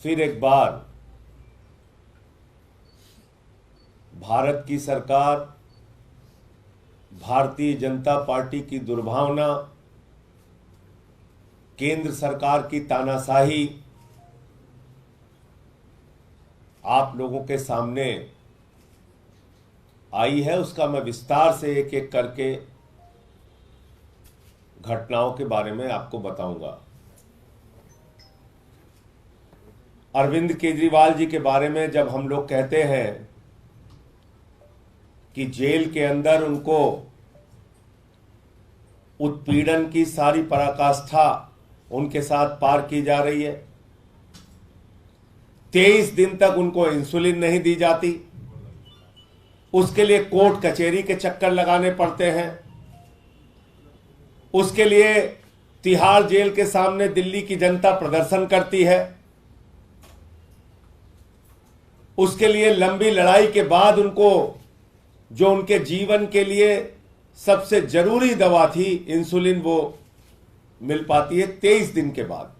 फिर एक बार भारत की सरकार, भारतीय जनता पार्टी की दुर्भावना, केंद्र सरकार की तानाशाही आप लोगों के सामने आई है। उसका मैं विस्तार से एक एक करके घटनाओं के बारे में आपको बताऊंगा। अरविंद केजरीवाल जी के बारे में जब हम लोग कहते हैं कि जेल के अंदर उनको उत्पीड़न की सारी पराकाष्ठा उनके साथ पार की जा रही है, 23 दिन तक उनको इंसुलिन नहीं दी जाती, उसके लिए कोर्ट कचहरी के चक्कर लगाने पड़ते हैं, उसके लिए तिहाड़ जेल के सामने दिल्ली की जनता प्रदर्शन करती है, उसके लिए लंबी लड़ाई के बाद उनको जो उनके जीवन के लिए सबसे जरूरी दवा थी इंसुलिन, वो मिल पाती है 23 दिन के बाद।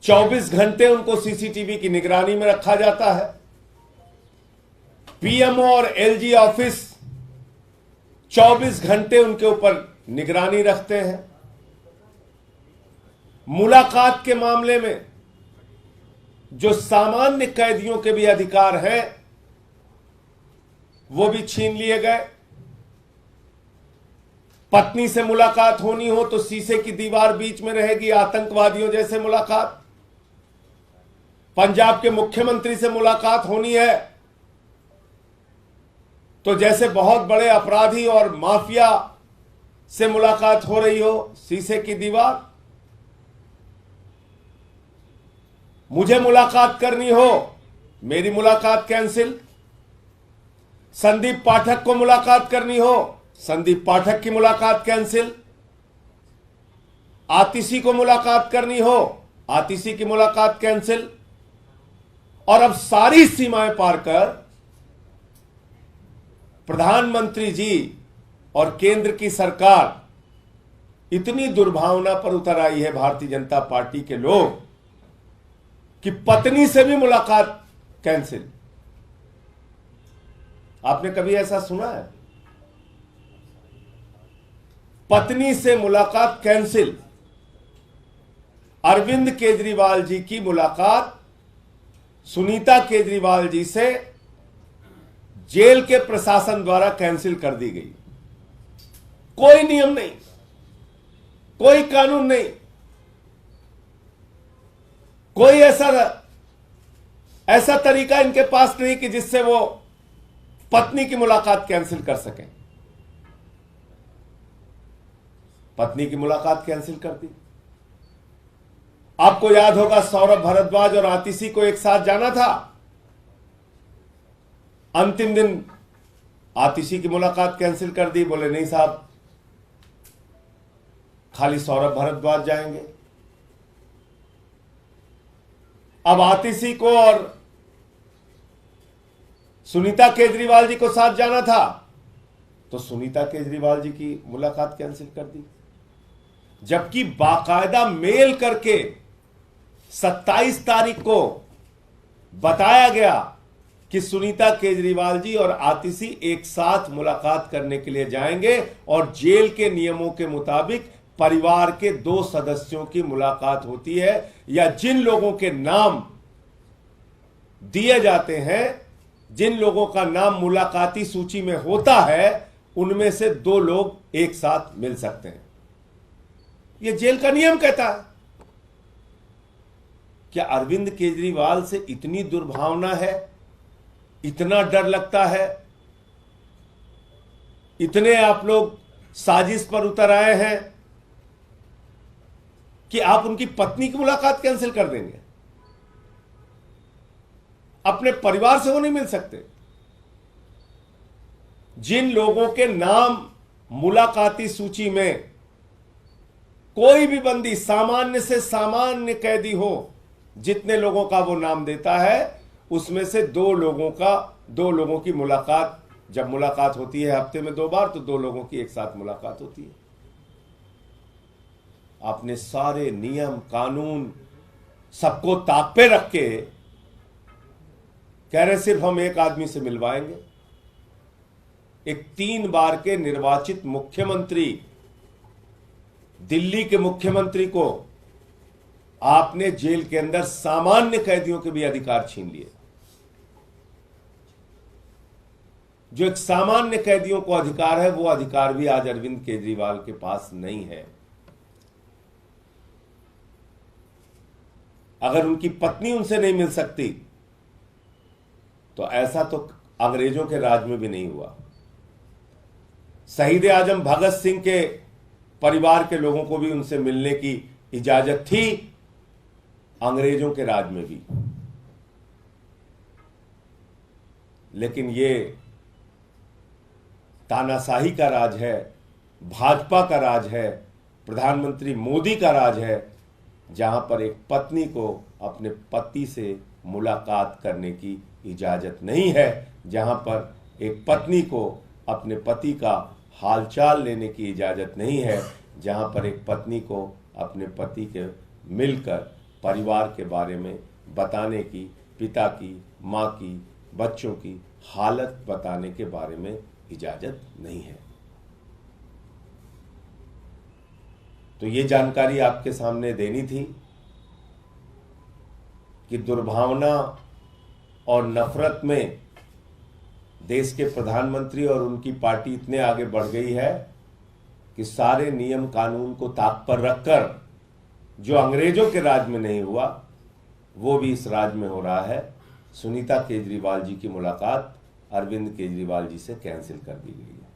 24 घंटे उनको सीसीटीवी की निगरानी में रखा जाता है। पीएमओ और एलजी ऑफिस 24 घंटे उनके ऊपर निगरानी रखते हैं। मुलाकात के मामले में जो सामान्य कैदियों के भी अधिकार हैं वो भी छीन लिए गए। पत्नी से मुलाकात होनी हो तो शीशे की दीवार बीच में रहेगी, आतंकवादियों जैसे मुलाकात। पंजाब के मुख्यमंत्री से मुलाकात होनी है तो जैसे बहुत बड़े अपराधी और माफिया से मुलाकात हो रही हो, शीशे की दीवार। मुझे मुलाकात करनी हो, मेरी मुलाकात कैंसिल। संदीप पाठक को मुलाकात करनी हो, संदीप पाठक की मुलाकात कैंसिल। आतिशी को मुलाकात करनी हो, आतिशी की मुलाकात कैंसिल। और अब सारी सीमाएं पार कर प्रधानमंत्री जी और केंद्र की सरकार इतनी दुर्भावना पर उतर आई है भारतीय जनता पार्टी के लोग कि पत्नी से भी मुलाकात कैंसिल। आपने कभी ऐसा सुना है? पत्नी से मुलाकात कैंसिल। अरविंद केजरीवाल जी की मुलाकात सुनीता केजरीवाल जी से जेल के प्रशासन द्वारा कैंसिल कर दी गई। कोई नियम नहीं, कोई कानून नहीं, कोई ऐसा तरीका इनके पास नहीं कि जिससे वो पत्नी की मुलाकात कैंसिल कर सकें। पत्नी की मुलाकात कैंसिल कर दी। आपको याद होगा सौरभ भारद्वाज और आतिशी को एक साथ जाना था। अंतिम दिन आतिशी की मुलाकात कैंसिल कर दी। बोले नहीं साहब, खाली सौरभ भारद्वाज जाएंगे। अब आतिशी को और सुनीता केजरीवाल जी को साथ जाना था तो सुनीता केजरीवाल जी की मुलाकात कैंसिल कर दी। जबकि बाकायदा मेल करके 27 तारीख को बताया गया कि सुनीता केजरीवाल जी और आतिशी एक साथ मुलाकात करने के लिए जाएंगे और जेल के नियमों के मुताबिक परिवार के 2 सदस्यों की मुलाकात होती है, या जिन लोगों के नाम दिए जाते हैं, जिन लोगों का नाम मुलाकाती सूची में होता है, उनमें से 2 लोग एक साथ मिल सकते हैं। यह जेल का नियम कहता है। क्या अरविंद केजरीवाल से इतनी दुर्भावना है, इतना डर लगता है, इतने आप लोग साजिश पर उतर आए हैं कि आप उनकी पत्नी की मुलाकात कैंसिल कर देंगे? अपने परिवार से वो नहीं मिल सकते। जिन लोगों के नाम मुलाकाती सूची में कोई भी बंदी, सामान्य से सामान्य कैदी हो, जितने लोगों का वो नाम देता है, उसमें से 2 लोगों की मुलाकात, जब मुलाकात होती है हफ्ते में 2 बार, तो 2 लोगों की एक साथ मुलाकात होती है। आपने सारे नियम कानून सबको ताक पे रख के कह रहे सिर्फ हम एक आदमी से मिलवाएंगे। एक 3 बार के निर्वाचित मुख्यमंत्री, दिल्ली के मुख्यमंत्री को आपने जेल के अंदर सामान्य कैदियों के भी अधिकार छीन लिए। जो एक सामान्य कैदियों को अधिकार है, वो अधिकार भी आज अरविंद केजरीवाल के पास नहीं है। अगर उनकी पत्नी उनसे नहीं मिल सकती तो ऐसा तो अंग्रेजों के राज में भी नहीं हुआ। शहीद आजम भगत सिंह के परिवार के लोगों को भी उनसे मिलने की इजाजत थी, अंग्रेजों के राज में भी। लेकिन ये तानाशाही का राज है, भाजपा का राज है, प्रधानमंत्री मोदी का राज है, जहां पर एक पत्नी को अपने पति से मुलाकात करने की इजाजत नहीं है, जहां पर एक पत्नी को अपने पति का हालचाल लेने की इजाजत नहीं है, जहां पर एक पत्नी को अपने पति के मिलकर परिवार के बारे में बताने की, पिता की, मां की, बच्चों की हालत बताने के बारे में इजाजत नहीं है। तो ये जानकारी आपके सामने देनी थी कि दुर्भावना और नफरत में देश के प्रधानमंत्री और उनकी पार्टी इतने आगे बढ़ गई है कि सारे नियम कानून को ताक पर रखकर जो अंग्रेजों के राज में नहीं हुआ वो भी इस राज में हो रहा है। सुनीता केजरीवाल जी की मुलाकात अरविंद केजरीवाल जी से कैंसिल कर दी गई है।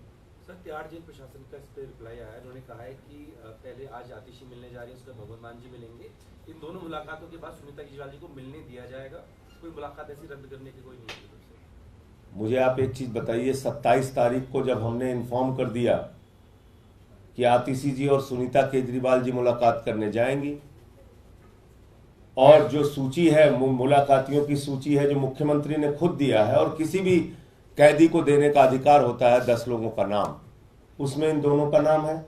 सर, तिहाड़ जेल प्रशासन का इस पे रिप्लाई आया है। उन्होंने कहा है कि पहले आज आतिशी मिलने जा रही है, उसके भगवंत मान जी मिलेंगे। इन दोनों मुलाकातों के बाद सुनीता केजरीवाल जी को मिलने दिया जाएगा। कोई मुलाकात ऐसी रद्द करने की कोई नहीं है। मुझे आप एक चीज बताइए, 27 तारीख को जब हमने इन्फॉर्म कर दिया कि आतिशी जी और सुनीता केजरीवाल जी मुलाकात करने जाएंगी, और जो सूची है मुलाकातियों की सूची है जो मुख्यमंत्री ने खुद दिया है, और किसी भी कैदी को देने का अधिकार होता है 10 लोगों का नाम, उसमें इन दोनों का नाम है,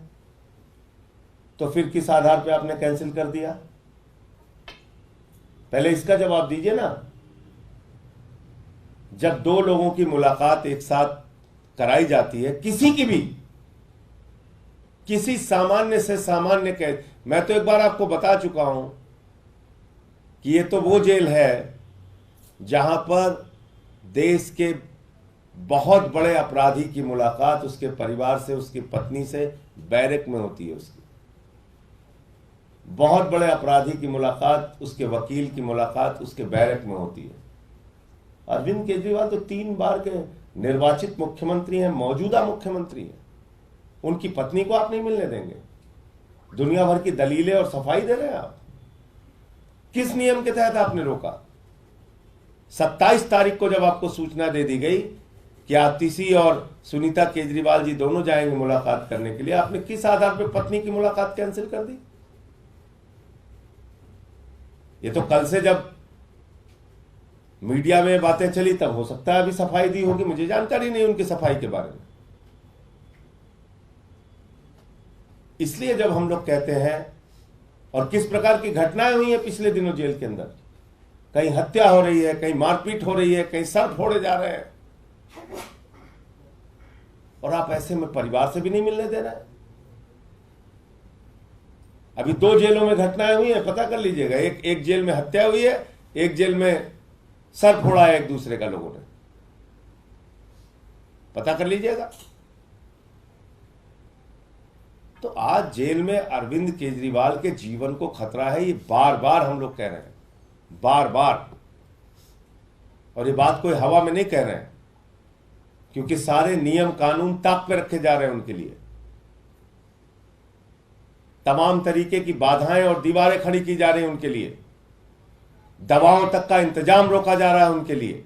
तो फिर किस आधार पे आपने कैंसिल कर दिया? पहले इसका जवाब दीजिए ना। जब 2 लोगों की मुलाकात एक साथ कराई जाती है, किसी की भी, किसी सामान्य से सामान्य कैद, मैं तो एक बार आपको बता चुका हूं कि ये तो वो जेल है जहां पर देश के बहुत बड़े अपराधी की मुलाकात उसके परिवार से, उसकी पत्नी से बैरक में होती है। उसकी बहुत बड़े अपराधी की मुलाकात, उसके वकील की मुलाकात उसके बैरक में होती है। अरविंद केजरीवाल तो 3 बार के निर्वाचित मुख्यमंत्री हैं, मौजूदा मुख्यमंत्री हैं, उनकी पत्नी को आप नहीं मिलने देंगे? दुनिया भर की दलीलें और सफाई दे रहे हैं आप। किस नियम के तहत आपने रोका? 27 तारीख को जब आपको सूचना दे दी गई कि आतिशी और सुनीता केजरीवाल जी दोनों जाएंगे मुलाकात करने के लिए, आपने किस आधार पर पत्नी की मुलाकात कैंसिल कर दी? ये तो कल से जब मीडिया में बातें चली तब हो सकता है अभी सफाई दी होगी, मुझे जानकारी नहीं उनकी सफाई के बारे में। इसलिए जब हम लोग कहते हैं, और किस प्रकार की घटनाएं हुई हैं पिछले दिनों जेल के अंदर, कहीं हत्या हो रही है, कहीं मारपीट हो रही है, कहीं सर फोड़े जा रहे हैं, और आप ऐसे में परिवार से भी नहीं मिलने दे रहे हैं। अभी 2 जेलों में घटनाएं हुई हैं, पता कर लीजिएगा। एक जेल में हत्या हुई है, एक जेल में सर फोड़ा है एक दूसरे का, लोगों ने, पता कर लीजिएगा। तो आज जेल में अरविंद केजरीवाल के जीवन को खतरा है, ये बार बार हम लोग कह रहे हैं, बार बार। और ये बात कोई हवा में नहीं कह रहे हैं, क्योंकि सारे नियम कानून ताक पे रखे जा रहे हैं उनके लिए। तमाम तरीके की बाधाएं और दीवारें खड़ी की जा रही हैं उनके लिए, दवाओं तक का इंतजाम रोका जा रहा है उनके लिए।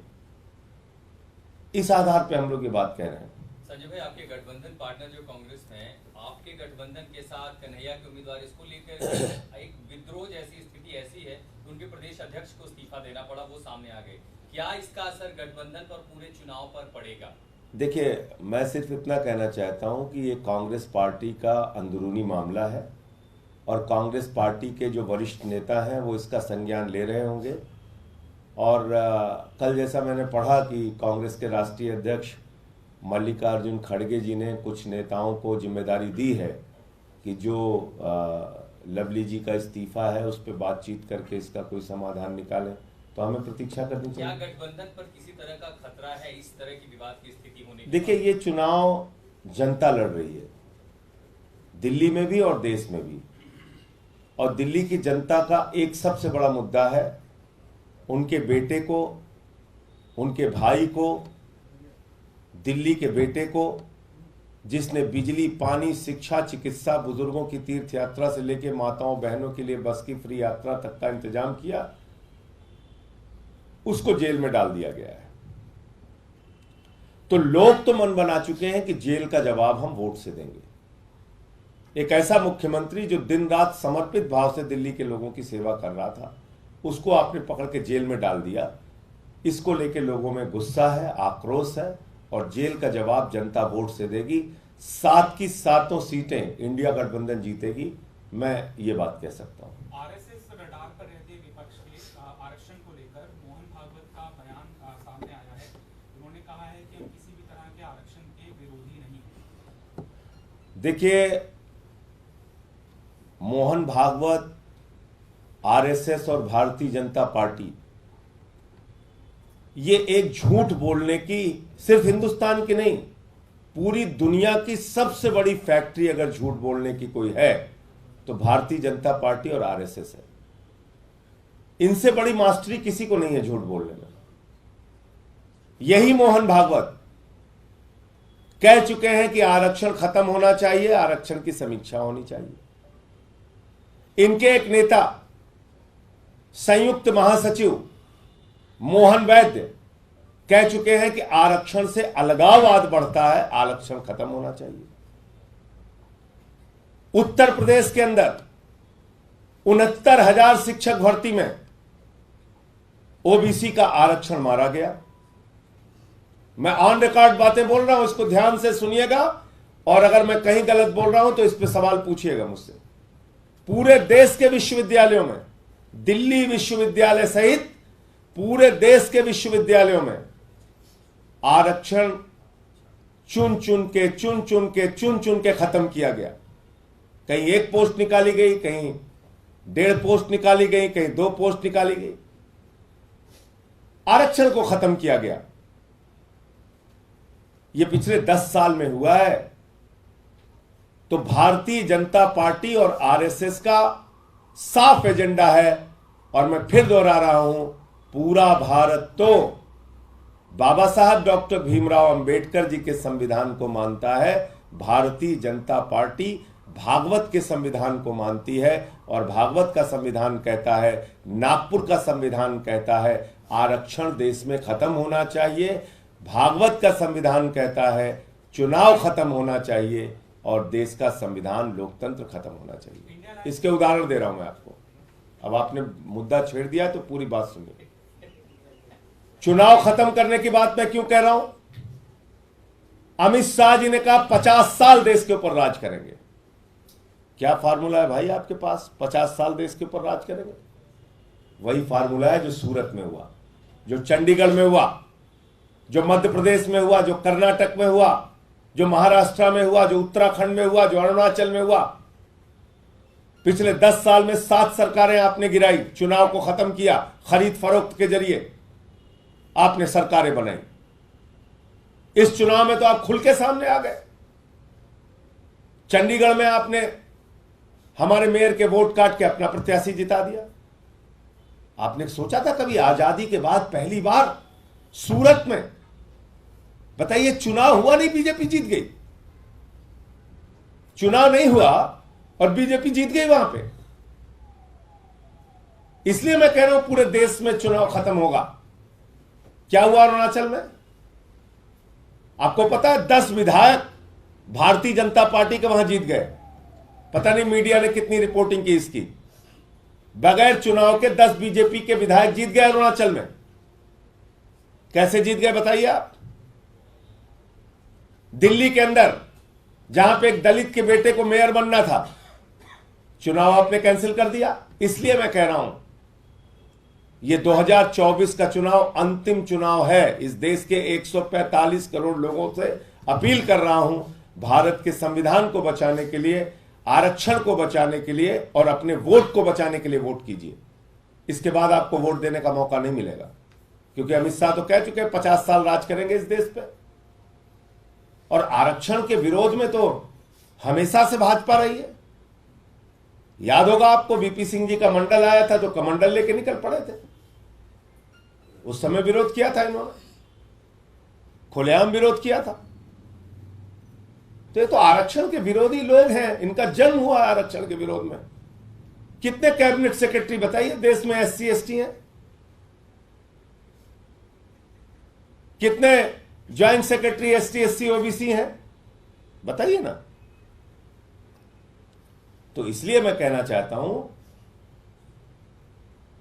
इस आधार पे हम लोग ये बात कह रहे हैं। संजय भाई, आपके गठबंधन पार्टनर जो कांग्रेस हैं, आपके गठबंधन के साथ कन्हैया के उम्मीदवार, इसको लेकर एक विद्रोह जैसी स्थिति ऐसी है कि उनके प्रदेश अध्यक्ष को इस्तीफा देना पड़ा, वो सामने आ गए। क्या इसका असर गठबंधन पर पूरे चुनाव पर पड़ेगा? देखिए, मैं सिर्फ इतना कहना चाहता हूं कि ये कांग्रेस पार्टी का अंदरूनी मामला है, और कांग्रेस पार्टी के जो वरिष्ठ नेता हैं वो इसका संज्ञान ले रहे होंगे। और कल जैसा मैंने पढ़ा कि कांग्रेस के राष्ट्रीय अध्यक्ष मल्लिकार्जुन खड़गे जी ने कुछ नेताओं को जिम्मेदारी दी है कि जो लवली जी का इस्तीफा है उस पर बातचीत करके इसका कोई समाधान निकालें। तो हमें प्रतीक्षा करनी क्या चाहिए। गठबंधन पर किसी तरह का खतरा है इस तरह की विवाद की स्थिति होने के देखिए, बाद? ये चुनाव जनता लड़ रही है, दिल्ली में भी और देश में भी। और दिल्ली की जनता का एक सबसे बड़ा मुद्दा है उनके बेटे को, उनके भाई को, दिल्ली के बेटे को जिसने बिजली, पानी, शिक्षा, चिकित्सा, बुजुर्गों की तीर्थ यात्रा से लेकर माताओं बहनों के लिए बस की फ्री यात्रा तक का इंतजाम किया, उसको जेल में डाल दिया गया है। तो लोग तो मन बना चुके हैं कि जेल का जवाब हम वोट से देंगे। एक ऐसा मुख्यमंत्री जो दिन रात समर्पित भाव से दिल्ली के लोगों की सेवा कर रहा था, उसको आपने पकड़ के जेल में डाल दिया। इसको लेके लोगों में गुस्सा है, आक्रोश है, और जेल का जवाब जनता वोट से देगी। 7 की 7 सीटें इंडिया गठबंधन जीतेगी, मैं ये बात कह सकता हूं। आरएसएस रडार पर रहते विपक्ष के आरक्षण को लेकर मोहन भागवत का बयान सामने आया है। उन्होंने कहा है कि हम किसी भी तरह के आरक्षण के विरोधी नहीं हैं। देखिए, मोहन भागवत, आरएसएस और भारतीय जनता पार्टी, ये एक झूठ बोलने की, सिर्फ हिंदुस्तान की नहीं, पूरी दुनिया की सबसे बड़ी फैक्ट्री अगर झूठ बोलने की कोई है तो भारतीय जनता पार्टी और आरएसएस है। इनसे बड़ी मास्टरी किसी को नहीं है झूठ बोलने में। यही मोहन भागवत कह चुके हैं कि आरक्षण खत्म होना चाहिए, आरक्षण की समीक्षा होनी चाहिए। इनके एक नेता, संयुक्त महासचिव मोहन वैद्य, कह चुके हैं कि आरक्षण से अलगाववाद बढ़ता है, आरक्षण खत्म होना चाहिए। उत्तर प्रदेश के अंदर 69,000 शिक्षक भर्ती में ओबीसी का आरक्षण मारा गया। मैं ऑन रिकॉर्ड बातें बोल रहा हूं, इसको ध्यान से सुनिएगा, और अगर मैं कहीं गलत बोल रहा हूं तो इस पे सवाल पूछिएगा मुझसे। पूरे देश के विश्वविद्यालयों में, दिल्ली विश्वविद्यालय सहित पूरे देश के विश्वविद्यालयों में आरक्षण चुन चुन के खत्म किया गया। कहीं 1 पोस्ट निकाली गई, कहीं 1.5 पोस्ट निकाली गई, कहीं 2 पोस्ट निकाली गई। आरक्षण को खत्म किया गया। यह पिछले 10 साल में हुआ है। तो भारतीय जनता पार्टी और आरएसएस का साफ एजेंडा है, और मैं फिर दोहरा रहा हूं, पूरा भारत तो बाबा साहब डॉक्टर भीमराव अंबेडकर जी के संविधान को मानता है। भारतीय जनता पार्टी भागवत के संविधान को मानती है, और भागवत का संविधान कहता है, नागपुर का संविधान कहता है, आरक्षण देश में खत्म होना चाहिए। भागवत का संविधान कहता है चुनाव खत्म होना चाहिए, और देश का संविधान लोकतंत्र खत्म होना चाहिए। इसके उदाहरण दे रहा हूं मैं आपको। अब आपने मुद्दा छेड़ दिया तो पूरी बात सुनिए। चुनाव खत्म करने की बात मैं क्यों कह रहा हूं? अमित शाह जी ने कहा 50 साल देश के ऊपर राज करेंगे। क्या फार्मूला है भाई आपके पास? 50 साल देश के ऊपर राज करेंगे? वही फार्मूला है जो सूरत में हुआ, जो चंडीगढ़ में हुआ, जो मध्य प्रदेश में हुआ, जो कर्नाटक में हुआ, जो महाराष्ट्र में हुआ, जो उत्तराखंड में हुआ, जो अरुणाचल में हुआ। पिछले 10 साल में 7 सरकारें आपने गिराई, चुनाव को खत्म किया, खरीद फरोख्त के जरिए आपने सरकारें बनाई। इस चुनाव में तो आप खुल के सामने आ गए। चंडीगढ़ में आपने हमारे मेयर के वोट काट के अपना प्रत्याशी जिता दिया। आपने सोचा था कभी आजादी के बाद पहली बार सूरत में, बताइए, चुनाव हुआ नहीं, बीजेपी जीत गई। चुनाव नहीं हुआ और बीजेपी जीत गई वहां पे। इसलिए मैं कह रहा हूं पूरे देश में चुनाव खत्म होगा। क्या हुआ अरुणाचल में? आपको पता है 10 विधायक भारतीय जनता पार्टी के वहां जीत गए। पता नहीं मीडिया ने कितनी रिपोर्टिंग की इसकी। बगैर चुनाव के 10 बीजेपी के विधायक जीत गए अरुणाचल में। कैसे जीत गए बताइए आप? दिल्ली के अंदर जहां पे एक दलित के बेटे को मेयर बनना था, चुनाव आपने कैंसिल कर दिया। इसलिए मैं कह रहा हूं ये 2024 का चुनाव अंतिम चुनाव है। इस देश के 145 करोड़ लोगों से अपील कर रहा हूं, भारत के संविधान को बचाने के लिए, आरक्षण को बचाने के लिए और अपने वोट को बचाने के लिए वोट कीजिए। इसके बाद आपको वोट देने का मौका नहीं मिलेगा, क्योंकि अमित शाह तो कह चुके हैं 50 साल राज करेंगे इस देश पे। और आरक्षण के विरोध में तो हमेशा से भाजपा रही है। याद होगा आपको, वीपी सिंह जी का मंडल आया था तो कमंडल लेके निकल पड़े थे। उस समय विरोध किया था इन्होंने, खुलेआम विरोध किया था। तो ये तो आरक्षण के विरोधी लोग हैं, इनका जन्म हुआ आरक्षण के विरोध में। कितने कैबिनेट सेक्रेटरी बताइए देश में एससी एसटी हैं? कितने joint secretary ST SC OBC हैं? बताइए ना। तो इसलिए मैं कहना चाहता हूं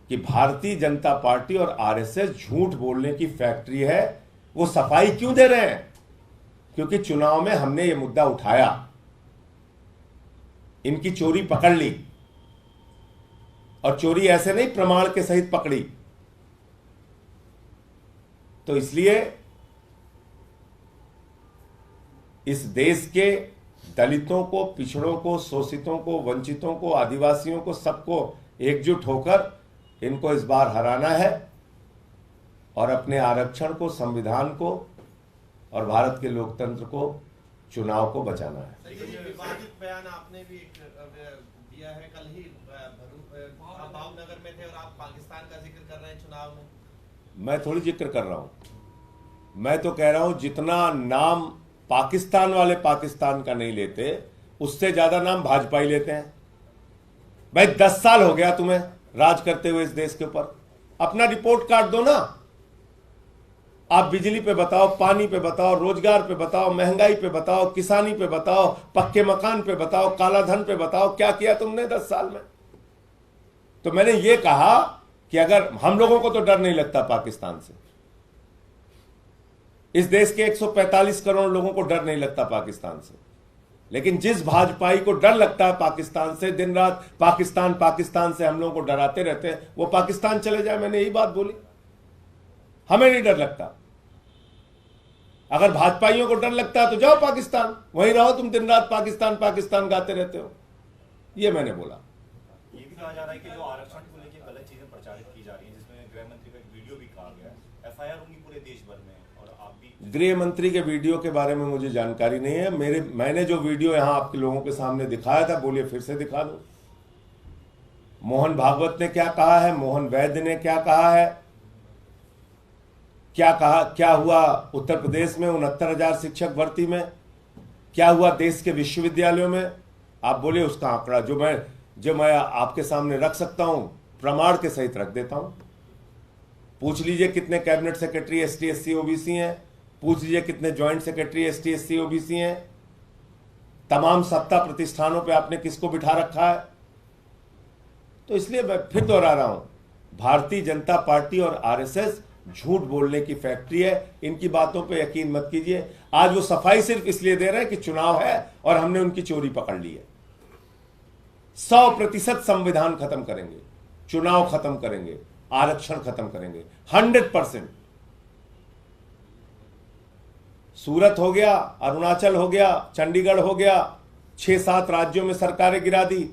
कि भारतीय जनता पार्टी और आरएसएस झूठ बोलने की फैक्ट्री है। वो सफाई क्यों दे रहे हैं? क्योंकि चुनाव में हमने ये मुद्दा उठाया, इनकी चोरी पकड़ ली, और चोरी ऐसे नहीं प्रमाण के सहित पकड़ी। तो इसलिए इस देश के दलितों को, पिछड़ों को, शोषितों को, वंचितों को, आदिवासियों को, सबको एकजुट होकर इनको इस बार हराना है और अपने आरक्षण को, संविधान को और भारत के लोकतंत्र को, चुनाव को बचाना है। विवादित बयान आपने भी दिया है। कल ही आप भावनगर में थे और आप पाकिस्तान का जिक्र कर रहे हैं चुनाव में। मैं थोड़ी जिक्र कर रहा हूं, मैं तो कह रहा हूं जितना नाम पाकिस्तान वाले पाकिस्तान का नहीं लेते, उससे ज्यादा नाम भाजपा ही लेते हैं। भाई 10 साल हो गया तुम्हें राज करते हुए इस देश के ऊपर, अपना रिपोर्ट कार्ड दो ना। आप बिजली पे बताओ, पानी पे बताओ, रोजगार पे बताओ, महंगाई पे बताओ, किसानी पे बताओ, पक्के मकान पे बताओ, काला धन पे बताओ, क्या किया तुमने 10 साल में। तो मैंने ये कहा कि अगर हम लोगों को तो डर नहीं लगता पाकिस्तान से, इस देश के 145 करोड़ लोगों को डर नहीं लगता पाकिस्तान से, लेकिन जिस भाजपाई को डर लगता है पाकिस्तान से, दिन रात पाकिस्तान पाकिस्तान से हम लोगों को डराते रहते हैं, वो पाकिस्तान चले जाए। मैंने यही बात बोली, हमें नहीं डर लगता। अगर भाजपाइयों को डर लगता है तो जाओ पाकिस्तान, वहीं रहो तुम, दिन रात पाकिस्तान पाकिस्तान गाते रहते हो। ये मैंने बोला। ये भी कहा जा रहा है कि जो आरक्षण को लेकर गलत चीजें प्रचारित की जा रही हैं, जिसमें गृह मंत्री का एक वीडियो भी कहा गया है, एफआईआर होंगी पूरे देश भर में, और आप भी। गृह मंत्री के वीडियो के बारे में मुझे जानकारी नहीं है। मैंने जो वीडियो यहां आपके लोगों के सामने दिखाया था, बोलिए फिर से दिखा दूं। मोहन भागवत ने क्या कहा है, मोहन वैद्य ने क्या कहा है, क्या कहा, क्या हुआ उत्तर प्रदेश में 69,000 शिक्षक भर्ती में, क्या हुआ देश के विश्वविद्यालयों में, आप बोलिए उसका आंकड़ा जो मैं आपके सामने रख सकता हूं, प्रमाण के सहित रख देता हूं। पूछ लीजिए कितने cabinet secretary ST SC OBC हैं, पूछ लीजिए कितने joint secretary ST SC OBC हैं, तमाम सत्ता प्रतिष्ठानों पे आपने किसको बिठा रखा है। तो इसलिए मैं फिर दोहरा रहा हूं, भारतीय जनता पार्टी और आरएसएस झूठ बोलने की फैक्ट्री है। इनकी बातों पे यकीन मत कीजिए। आज वो सफाई सिर्फ इसलिए दे रहे हैं कि चुनाव है और हमने उनकी चोरी पकड़ ली है। 100% संविधान खत्म करेंगे, चुनाव खत्म करेंगे, आरक्षण खत्म करेंगे, 100%। सूरत हो गया, अरुणाचल हो गया, चंडीगढ़ हो गया, 6-7 राज्यों में सरकारें गिरा दी,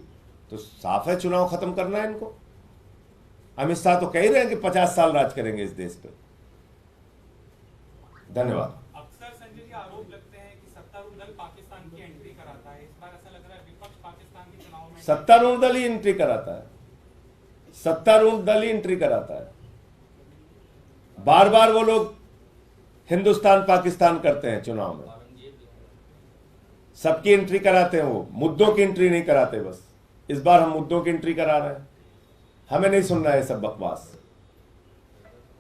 तो साफ है चुनाव खत्म करना है इनको। अमित शाह तो कह ही रहे हैं कि 50 साल राज करेंगे इस देश पे। धन्यवाद। अक्सर संजय जी आरोप लगते हैं कि सत्तारूढ़ दल पाकिस्तान की एंट्री कराता है। इस बार ऐसा लग रहा है विपक्ष पाकिस्तान के चुनाव में सत्तारूढ़ दल ही एंट्री कराता है, सत्तारूढ़ दल ही एंट्री कराता है। बार बार वो लोग हिंदुस्तान पाकिस्तान करते हैं चुनाव में, सबकी एंट्री कराते हैं, वो मुद्दों की एंट्री नहीं कराते। बस इस बार हम मुद्दों की एंट्री करा रहे हैं। हमें नहीं सुनना है सब बकवास,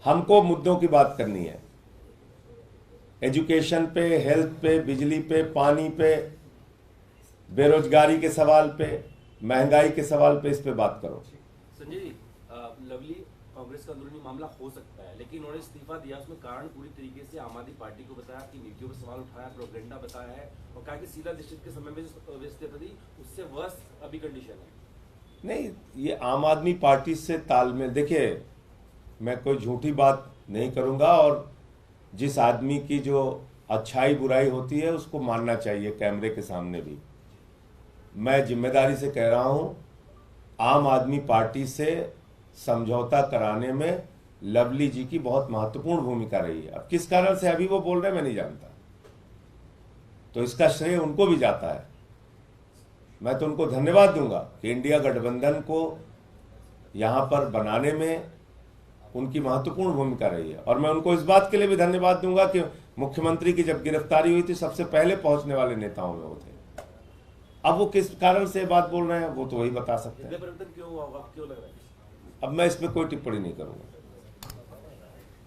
हमको मुद्दों की बात करनी है। एजुकेशन पे, हेल्थ पे, बिजली पे, पानी पे, बेरोजगारी के सवाल पे, महंगाई के सवाल पे, इस पे बात करो। संजय जी, लवली कांग्रेस का अंदरूनी मामला हो सकता है, लेकिन उन्होंने इस्तीफा दिया, उसमें कारण पूरी तरीके से आम आदमी पार्टी को बताया कि नीतियों पर सवाल उठाया, प्रोपेगेंडा बताया है और कहा कि सीधा डिस्ट्रिक्ट के समय में जो व्यवस्था थी उससे वर्ष अभी कंडीशन है। नहीं, ये आम आदमी पार्टी से तालमेल, देखिए मैं कोई झूठी बात नहीं करूंगा, और जिस आदमी की जो अच्छाई बुराई होती है उसको मानना चाहिए कैमरे के सामने भी। मैं जिम्मेदारी से कह रहा हूं, आम आदमी पार्टी से समझौता कराने में लवली जी की बहुत महत्वपूर्ण भूमिका रही है। अब किस कारण से अभी वो बोल रहे हैं मैं नहीं जानता, तो इसका श्रेय उनको भी जाता है। मैं तो उनको धन्यवाद दूंगा कि इंडिया गठबंधन को यहां पर बनाने में उनकी महत्वपूर्ण भूमिका रही है, और मैं उनको इस बात के लिए भी धन्यवाद दूंगा कि मुख्यमंत्री की जब गिरफ्तारी हुई थी सबसे पहले पहुंचने वाले नेताओं में वो थे। अब वो किस कारण से बात बोल रहे हैं वो तो वही बता सकते हैं। परिवर्तन क्यों हुआ, क्यों लग रहा है? अब मैं इसमें कोई टिप्पणी नहीं करूंगा।